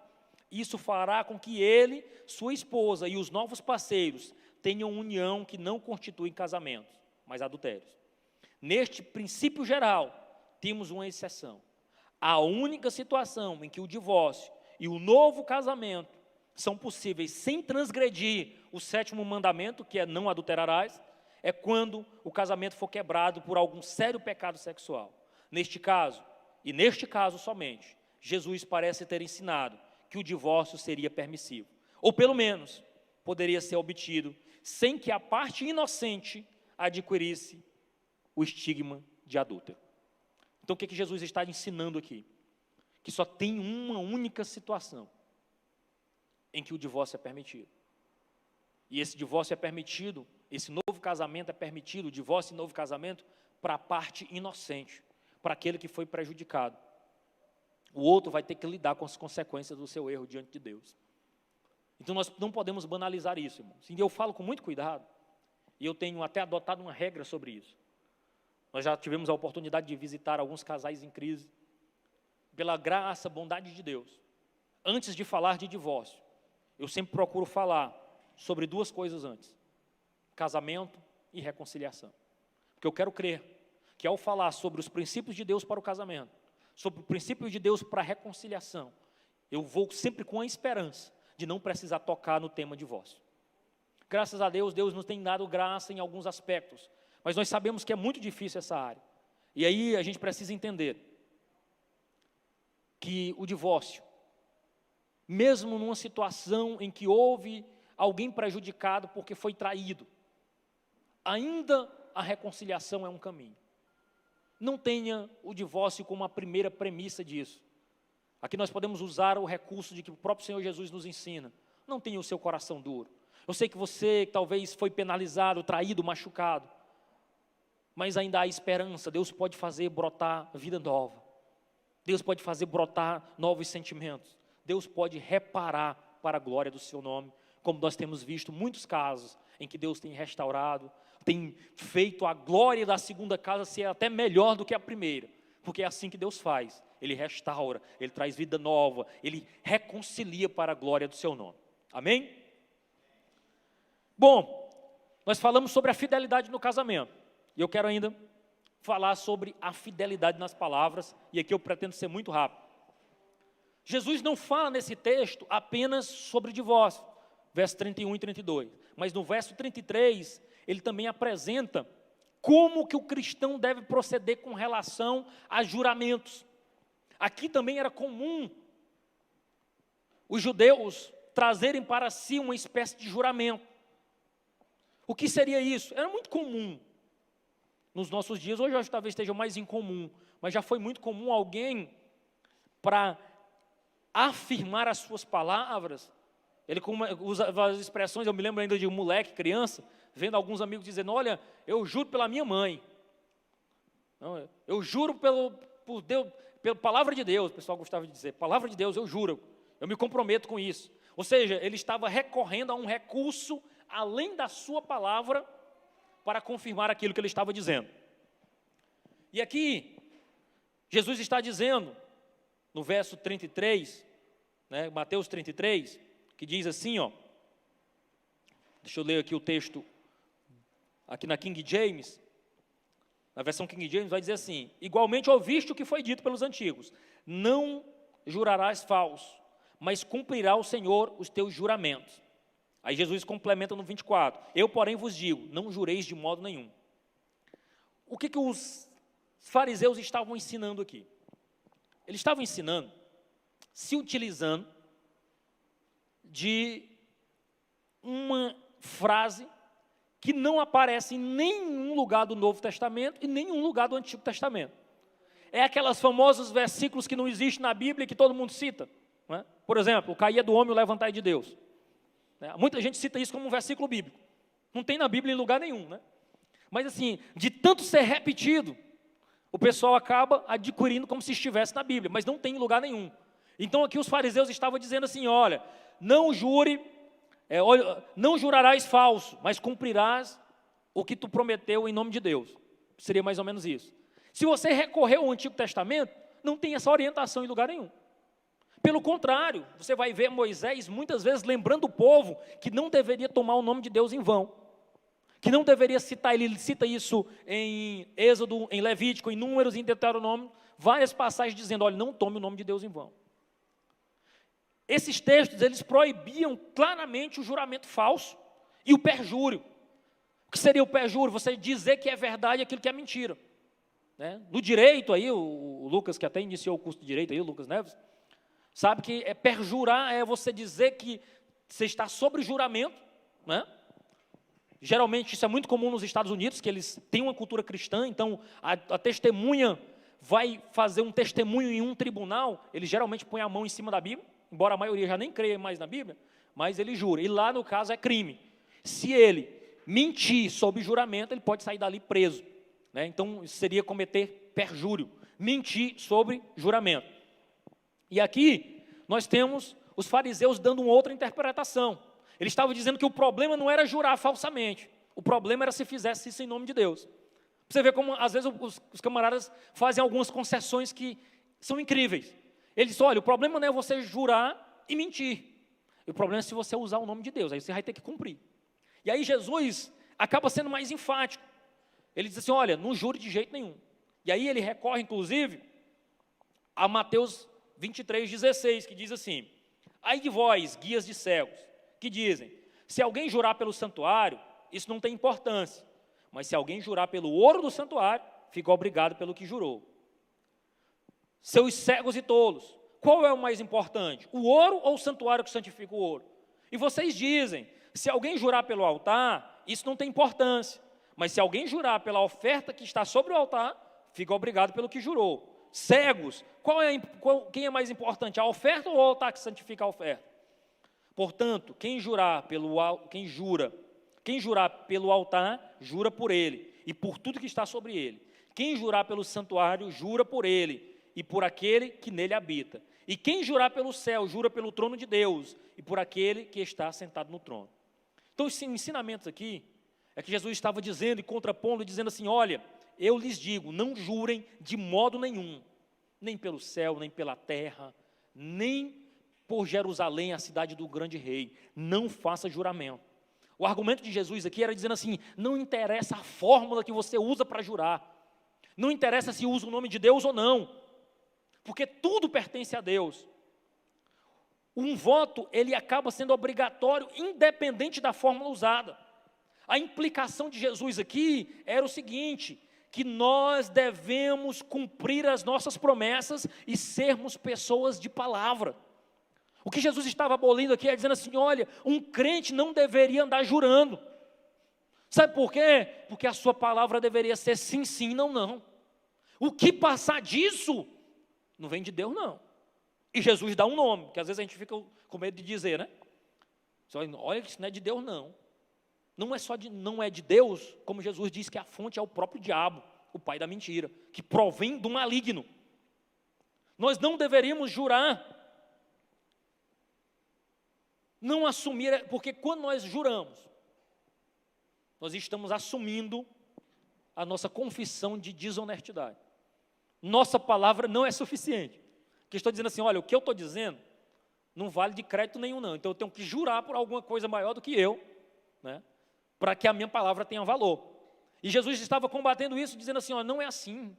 Isso fará com que ele, sua esposa e os novos parceiros tenham união que não constitui casamento, mas adultérios. Neste princípio geral, temos uma exceção. A única situação em que o divórcio e o novo casamento são possíveis sem transgredir o 7º mandamento, que é não adulterarás, é quando o casamento for quebrado por algum sério pecado sexual. Neste caso, e neste caso somente, Jesus parece ter ensinado que o divórcio seria permissivo, ou pelo menos poderia ser obtido sem que a parte inocente adquirisse o estigma de adúltero. Então o que Jesus está ensinando aqui? Que só tem uma única situação em que o divórcio é permitido. E esse divórcio é permitido, esse novo casamento é permitido, o divórcio e novo casamento, para a parte inocente, para aquele que foi prejudicado. O outro vai ter que lidar com as consequências do seu erro diante de Deus. Então nós não podemos banalizar isso, irmãos. E eu falo com muito cuidado, e eu tenho até adotado uma regra sobre isso. Nós já tivemos a oportunidade de visitar alguns casais em crise. Pela graça, bondade de Deus, antes de falar de divórcio, eu sempre procuro falar sobre duas coisas antes: casamento e reconciliação. Porque eu quero crer que ao falar sobre os princípios de Deus para o casamento, sobre o princípio de Deus para a reconciliação, eu vou sempre com a esperança de não precisar tocar no tema divórcio. Graças a Deus, Deus nos tem dado graça em alguns aspectos, mas nós sabemos que é muito difícil essa área. E aí a gente precisa entender que o divórcio, mesmo numa situação em que houve alguém prejudicado porque foi traído, ainda a reconciliação é um caminho. Não tenha o divórcio como a primeira premissa disso. Aqui nós podemos usar o recurso de que o próprio Senhor Jesus nos ensina. Não tenha o seu coração duro. Eu sei que você talvez foi penalizado, traído, machucado, mas ainda há esperança. Deus pode fazer brotar vida nova. Deus pode fazer brotar novos sentimentos. Deus pode reparar para a glória do seu nome, como nós temos visto muitos casos em que Deus tem restaurado, tem feito a glória da segunda casa ser até melhor do que a primeira, porque é assim que Deus faz. Ele restaura, Ele traz vida nova, Ele reconcilia para a glória do seu nome. Amém? Bom, nós falamos sobre a fidelidade no casamento, e eu quero ainda falar sobre a fidelidade nas palavras, e aqui eu pretendo ser muito rápido. Jesus não fala nesse texto apenas sobre divórcio, verso 31 e 32, mas no verso 33, ele também apresenta como que o cristão deve proceder com relação a juramentos. Aqui também era comum os judeus trazerem para si uma espécie de juramento. O que seria isso? Era muito comum nos nossos dias. Hoje eu acho que talvez esteja mais incomum, mas já foi muito comum alguém, para afirmar as suas palavras, ele usa as expressões. Eu me lembro ainda de um moleque, criança, vendo alguns amigos dizendo: olha, eu juro pela minha mãe, não, eu juro por Deus, pela palavra de Deus. O pessoal gostava de dizer: palavra de Deus, eu juro, eu me comprometo com isso. Ou seja, ele estava recorrendo a um recurso além da sua palavra para confirmar aquilo que ele estava dizendo. E aqui Jesus está dizendo no verso 33, né, Mateus 33, que diz assim, ó, deixa eu ler aqui o texto, aqui na King James, na versão King James vai dizer assim: igualmente ouviste o que foi dito pelos antigos, não jurarás falso, mas cumprirá o Senhor os teus juramentos. Aí Jesus complementa no 24, eu porém vos digo, não jureis de modo nenhum. O que os fariseus estavam ensinando aqui? Eles estavam ensinando, se utilizando de uma frase que não aparece em nenhum lugar do Novo Testamento e nenhum lugar do Antigo Testamento. É aquelas famosos versículos que não existem na Bíblia e que todo mundo cita, não é? Por exemplo, o cair do homem e o levantar de Deus. Muita gente cita isso como um versículo bíblico. Não tem na Bíblia em lugar nenhum, né? Mas assim, de tanto ser repetido, o pessoal acaba adquirindo como se estivesse na Bíblia, mas não tem em lugar nenhum. Então aqui os fariseus estavam dizendo assim: olha, não jurarás falso, mas cumprirás o que tu prometeu em nome de Deus. Seria mais ou menos isso. Se você recorrer ao Antigo Testamento, não tem essa orientação em lugar nenhum. Pelo contrário, você vai ver Moisés muitas vezes lembrando o povo que não deveria tomar o nome de Deus em vão, que não deveria citar. Ele cita isso em Êxodo, em Levítico, em Números, em Deuteronômio, várias passagens dizendo: olha, não tome o nome de Deus em vão. Esses textos, eles proibiam claramente o juramento falso e o perjúrio. O que seria o perjúrio? Você dizer que é verdade aquilo que é mentira, né? No direito aí, o Lucas, que até iniciou o curso de direito aí, o Lucas Neves, sabe que perjurar é você dizer que você está sobre juramento, né? Geralmente isso é muito comum nos Estados Unidos, que eles têm uma cultura cristã. Então a testemunha vai fazer um testemunho em um tribunal, ele geralmente põe a mão em cima da Bíblia, embora a maioria já nem creia mais na Bíblia, mas ele jura, e lá no caso é crime. Se ele mentir sob juramento, ele pode sair dali preso, né? Então isso seria cometer perjúrio, mentir sobre juramento. E aqui nós temos os fariseus dando uma outra interpretação. Eles estavam dizendo que o problema não era jurar falsamente, o problema era se fizesse isso em nome de Deus. Você vê como, às vezes, os camaradas fazem algumas concessões que são incríveis. Eles dizem, olha, o problema não é você jurar e mentir. O problema é se você usar o nome de Deus, aí você vai ter que cumprir. E aí Jesus acaba sendo mais enfático. Ele diz assim, olha, não jure de jeito nenhum. E aí ele recorre, inclusive, a Mateus 23:16, que diz assim, ai de vós, guias de cegos, que dizem, se alguém jurar pelo santuário, isso não tem importância. Mas se alguém jurar pelo ouro do santuário, fica obrigado pelo que jurou. Seus cegos e tolos, qual é o mais importante? O ouro ou o santuário que santifica o ouro? E vocês dizem, se alguém jurar pelo altar, isso não tem importância. Mas se alguém jurar pela oferta que está sobre o altar, fica obrigado pelo que jurou. Cegos, quem é mais importante, a oferta ou o altar que santifica a oferta? Portanto, quem jurar pelo altar, jura por ele, e por tudo que está sobre ele. Quem jurar pelo santuário, jura por ele, e por aquele que nele habita. E quem jurar pelo céu, jura pelo trono de Deus, e por aquele que está sentado no trono. Então, esses ensinamentos aqui, é que Jesus estava dizendo e contrapondo, dizendo assim, olha, eu lhes digo, não jurem de modo nenhum, nem pelo céu, nem pela terra, nem por Jerusalém, a cidade do grande rei, não faça juramento. O argumento de Jesus aqui era dizendo assim, não interessa a fórmula que você usa para jurar, não interessa se usa o nome de Deus ou não, porque tudo pertence a Deus. Um voto, ele acaba sendo obrigatório, independente da fórmula usada. A implicação de Jesus aqui era o seguinte, que nós devemos cumprir as nossas promessas e sermos pessoas de palavra. O que Jesus estava abolindo aqui é dizendo assim, olha, um crente não deveria andar jurando. Sabe por quê? Porque a sua palavra deveria ser sim, sim, não, não. O que passar disso, não vem de Deus, não. E Jesus dá um nome, que às vezes a gente fica com medo de dizer, né? Olha, isso não é de Deus, não. Não é de Deus, como Jesus diz que a fonte é o próprio diabo, o pai da mentira, que provém do maligno. Nós não deveríamos jurar, não assumir, porque quando nós juramos, nós estamos assumindo a nossa confissão de desonestidade. Nossa palavra não é suficiente. Que estou dizendo assim, olha, o que eu estou dizendo não vale de crédito nenhum, não. Então eu tenho que jurar por alguma coisa maior do que eu, né? Para que a minha palavra tenha valor. E Jesus estava combatendo isso, dizendo assim, ó, não é assim.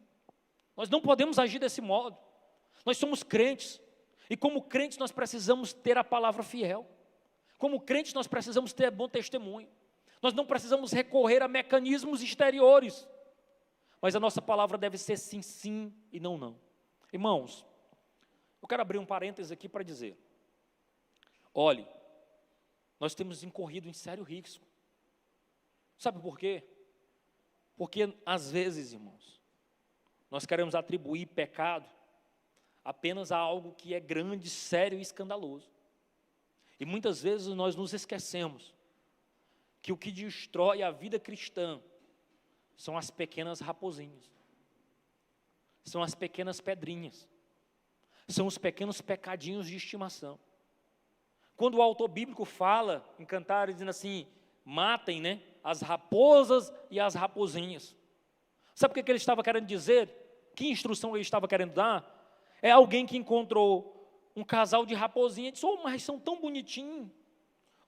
Nós não podemos agir desse modo. Nós somos crentes. E como crentes nós precisamos ter a palavra fiel. Como crentes nós precisamos ter bom testemunho. Nós não precisamos recorrer a mecanismos exteriores. Mas a nossa palavra deve ser sim, sim e não, não. Irmãos, eu quero abrir um parêntese aqui para dizer. Olhe, nós temos incorrido em sério risco. Sabe por quê? Porque, às vezes, irmãos, nós queremos atribuir pecado apenas a algo que é grande, sério e escandaloso. E muitas vezes nós nos esquecemos que o que destrói a vida cristã são as pequenas raposinhas, são as pequenas pedrinhas, são os pequenos pecadinhos de estimação. Quando o autor bíblico fala em Cantares, dizendo assim, matem, né, as raposas e as raposinhas. Sabe o que ele estava querendo dizer? Que instrução ele estava querendo dar? É alguém que encontrou um casal de raposinha e disse, oh, mas são tão bonitinhos.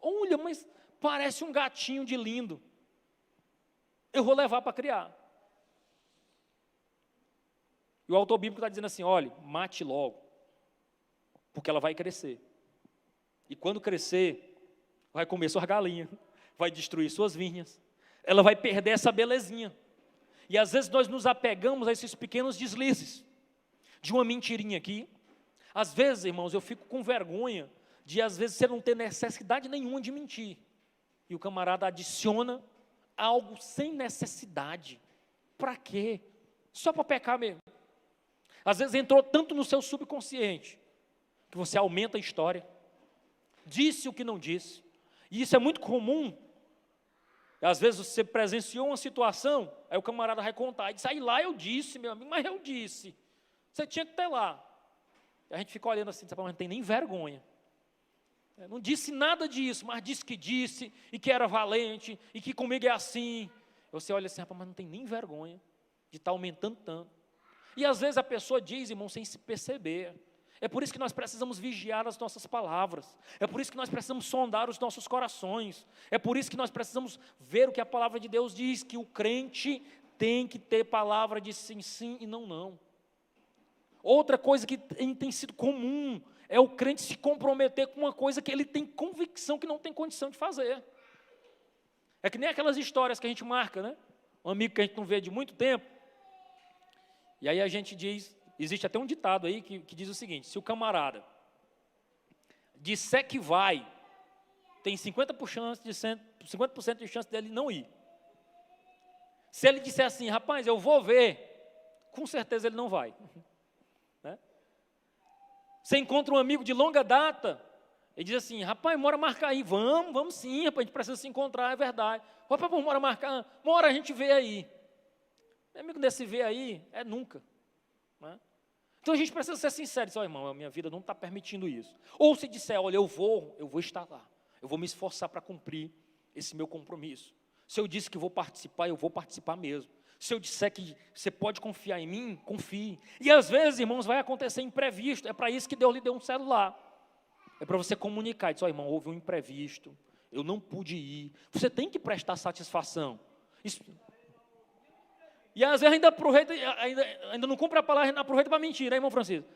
Olha, mas parece um gatinho de lindo. Eu vou levar para criar. E o autor bíblico está dizendo assim, olha, mate logo, porque ela vai crescer. E quando crescer, vai comer suas galinhas, vai destruir suas vinhas, ela vai perder essa belezinha. E às vezes nós nos apegamos a esses pequenos deslizes, de uma mentirinha aqui. Às vezes, irmãos, eu fico com vergonha de às vezes você não ter necessidade nenhuma de mentir. E o camarada adiciona algo sem necessidade. Para quê? Só para pecar mesmo. Às vezes entrou tanto no seu subconsciente, que você aumenta a história, disse o que não disse. E isso é muito comum. Às vezes você presenciou uma situação, aí o camarada vai contar, e diz, aí lá eu disse, meu amigo, mas eu disse. Você tinha que ter lá. E a gente fica olhando assim, mas não tem nem vergonha Não disse nada disso, mas disse, e que era valente, e que comigo é assim. Você olha assim, rapaz, mas não tem nem vergonha de estar aumentando tanto. E às vezes a pessoa diz, irmão, sem se perceber. É por isso que nós precisamos vigiar as nossas palavras. É por isso que nós precisamos sondar os nossos corações. É por isso que nós precisamos ver o que a palavra de Deus diz, que o crente tem que ter palavra de sim, sim e não, não. Outra coisa que tem sido comum é o crente se comprometer com uma coisa que ele tem convicção que não tem condição de fazer. É que nem aquelas histórias que a gente marca, né? Um amigo que a gente não vê de muito tempo. E aí a gente diz, existe até um ditado aí que diz o seguinte: se o camarada disser que vai, tem 50% de chance dele não ir. Se ele disser assim, rapaz, eu vou ver, com certeza ele não vai. Né? Você encontra um amigo de longa data, ele diz assim, rapaz, bora marcar aí. Vamos sim, rapaz, a gente precisa se encontrar, é verdade. Rapaz, bora marcar, uma hora a gente vê aí. Amigo desse vê aí, é nunca. Né? Então a gente precisa ser sincero, dizer, irmão, a minha vida não está permitindo isso. Ou se disser, olha, eu vou estar lá. Eu vou me esforçar para cumprir esse meu compromisso. Se eu disse que vou participar, eu vou participar mesmo. Se eu disser que você pode confiar em mim, confie. E às vezes, irmãos, vai acontecer imprevisto. É para isso que Deus lhe deu um celular. É para você comunicar. Diz, irmão, houve um imprevisto. Eu não pude ir. Você tem que prestar satisfação. Isso. E às vezes ainda aproveita, ainda não cumpre a palavra, ainda aproveita para mentir, né, irmão Francisco?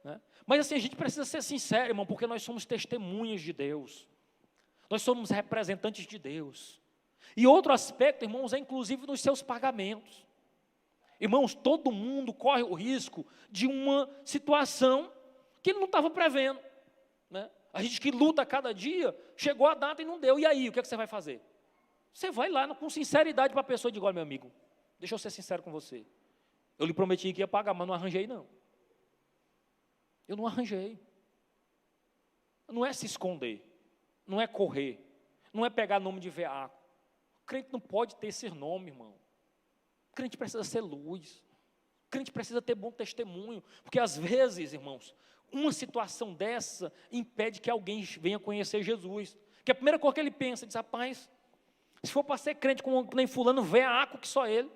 Né? Mas assim, a gente precisa ser sincero, irmão, porque nós somos testemunhas de Deus. Nós somos representantes de Deus. E outro aspecto, irmãos, é inclusive nos seus pagamentos. Irmãos, todo mundo corre o risco de uma situação que ele não estava prevendo. Né? A gente que luta cada dia, chegou a data e não deu. E aí, o que é que você vai fazer? Você vai lá com sinceridade para a pessoa e diz, olha, meu amigo, deixa eu ser sincero com você. Eu lhe prometi que ia pagar, mas não arranjei, não. Eu não arranjei. Não é se esconder. Não é correr. Não é pegar nome de veaco. O crente não pode ter esse nome, irmão. O crente precisa ser luz. O crente precisa ter bom testemunho. Porque às vezes, irmãos, uma situação dessa impede que alguém venha conhecer Jesus. Que a primeira coisa que ele pensa, diz, rapaz, se for para ser crente como nem fulano, veaco que só ele.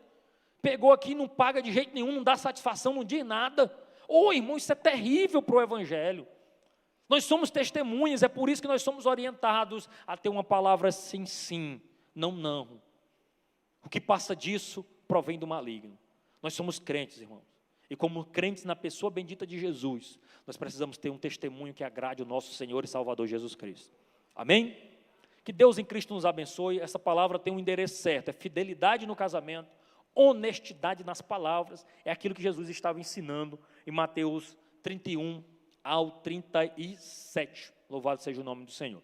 Pegou aqui, não paga de jeito nenhum, não dá satisfação, não diz nada. Ô, irmão, isso é terrível para o Evangelho. Nós somos testemunhas, é por isso que nós somos orientados a ter uma palavra sim, sim, não, não. O que passa disso provém do maligno. Nós somos crentes, irmãos. E como crentes na pessoa bendita de Jesus, nós precisamos ter um testemunho que agrade o nosso Senhor e Salvador Jesus Cristo. Amém? Que Deus em Cristo nos abençoe. Essa palavra tem um endereço certo, é fidelidade no casamento, honestidade nas palavras, é aquilo que Jesus estava ensinando em Mateus 31 ao 37. Louvado seja o nome do Senhor.